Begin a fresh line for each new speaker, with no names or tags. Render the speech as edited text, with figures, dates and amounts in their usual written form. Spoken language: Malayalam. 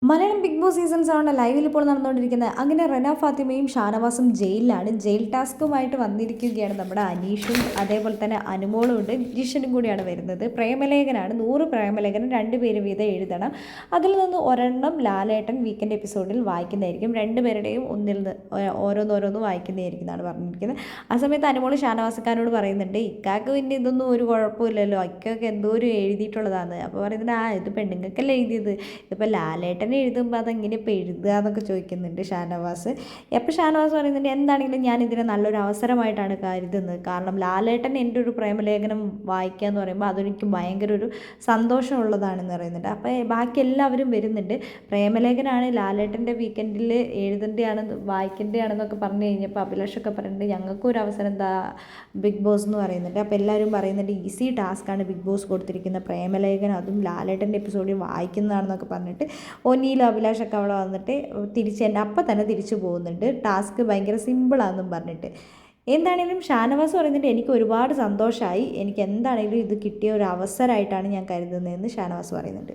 മലയാളം ബിഗ് ബോസ് സീസൺ 7 ലൈവിൽ ഇപ്പോൾ നടന്നുകൊണ്ടിരിക്കുന്നത്. അങ്ങനെ റെന ഫാത്തിമയും ഷാനവാസും ജയിലിലാണ്. ജയിൽ ടാസ്കുമായിട്ട് വന്നിരിക്കുകയാണ് നമ്മുടെ അനീഷും അതേപോലെ തന്നെ അനുമോളും ഉണ്ട്, ജിഷനും കൂടിയാണ് വരുന്നത്. പ്രേമലേഖനാണ്, 100 പ്രേമലേഖനം 2 പേര് വീതം എഴുതണം. അതിൽ നിന്ന് ഒരെണ്ണം ലാലേട്ടൻ വീക്കെൻഡ് എപ്പിസോഡിൽ വായിക്കുന്നതായിരിക്കും. 2 പേരുടെയും ഒന്നിൽ നിന്ന് ഓരോന്നോരോന്ന് വായിക്കുന്നതായിരിക്കും എന്നാണ് പറഞ്ഞിരിക്കുന്നത്. ആ സമയത്ത് അനുമോൾ ഷാനവാസക്കാരോട് പറയുന്നുണ്ട്, ഇക്കാക്ക് പിന്നെ ഇതൊന്നും ഒരു കുഴപ്പമില്ലല്ലോ, ഇക്കൊക്കെ എന്തോ ഒരു എഴുതിയിട്ടുള്ളതാണ്. അപ്പോൾ പറയുന്നത്, ഇത് പെണ്ണുങ്ങൾക്കല്ലേ എഴുതിയത്, ഇതിപ്പോൾ ലാലേട്ടൻ എഴുതുമ്പോൾ അതെങ്ങനെ ഇപ്പോൾ എഴുതുക എന്നൊക്കെ ചോദിക്കുന്നുണ്ട് ഷാനവാസ്. അപ്പോൾ ഷാനവാസ് പറയുന്നുണ്ട്, എന്താണെങ്കിലും ഞാൻ ഇതിനെ നല്ലൊരു അവസരമായിട്ടാണ് കരുതുന്നത്. കാരണം ലാലേട്ടൻ എൻ്റെ ഒരു പ്രേമലേഖനം വായിക്കുക എന്ന് പറയുമ്പോൾ അതെനിക്ക് ഭയങ്കര ഒരു സന്തോഷമുള്ളതാണെന്ന് പറയുന്നുണ്ട്. അപ്പോൾ ബാക്കി എല്ലാവരും വരുന്നുണ്ട്. പ്രേമലേഖനാണ് ലാലേട്ടൻ്റെ വീക്കെൻഡിൽ എഴുതേണ്ടതാണ്, വായിക്കേണ്ടതാണെന്നൊക്കെ പറഞ്ഞു കഴിഞ്ഞപ്പോൾ അഭിലാഷൊക്കെ പറയുന്നുണ്ട്, ഞങ്ങൾക്കും ഒരു അവസരം എന്താ ബിഗ് ബോസ് എന്ന് പറയുന്നുണ്ട്. അപ്പോൾ എല്ലാവരും പറയുന്നുണ്ട്, ഈസി ടാസ്ക്കാണ് ബിഗ് ബോസ് കൊടുത്തിരിക്കുന്ന പ്രേമലേഖനം, അതും ലാലേട്ടൻ്റെ എപ്പിസോഡിൽ വായിക്കുന്നതാണെന്നൊക്കെ പറഞ്ഞിട്ട് ഒനിയിലും അഭിലാഷൊക്കെ അവിടെ വന്നിട്ട് എൻ്റെ അപ്പം തന്നെ തിരിച്ചു പോകുന്നുണ്ട്. ടാസ്ക് ഭയങ്കര സിമ്പിളാണെന്നും പറഞ്ഞിട്ട്. എന്താണെങ്കിലും ഷാനവാസ് പറയുന്നുണ്ട്, എനിക്ക് ഒരുപാട് സന്തോഷമായി, എനിക്ക് എന്താണെങ്കിലും ഇത് കിട്ടിയ ഒരു അവസരമായിട്ടാണ് ഞാൻ കരുതുന്നതെന്ന് ഷാനവാസ് പറയുന്നുണ്ട്.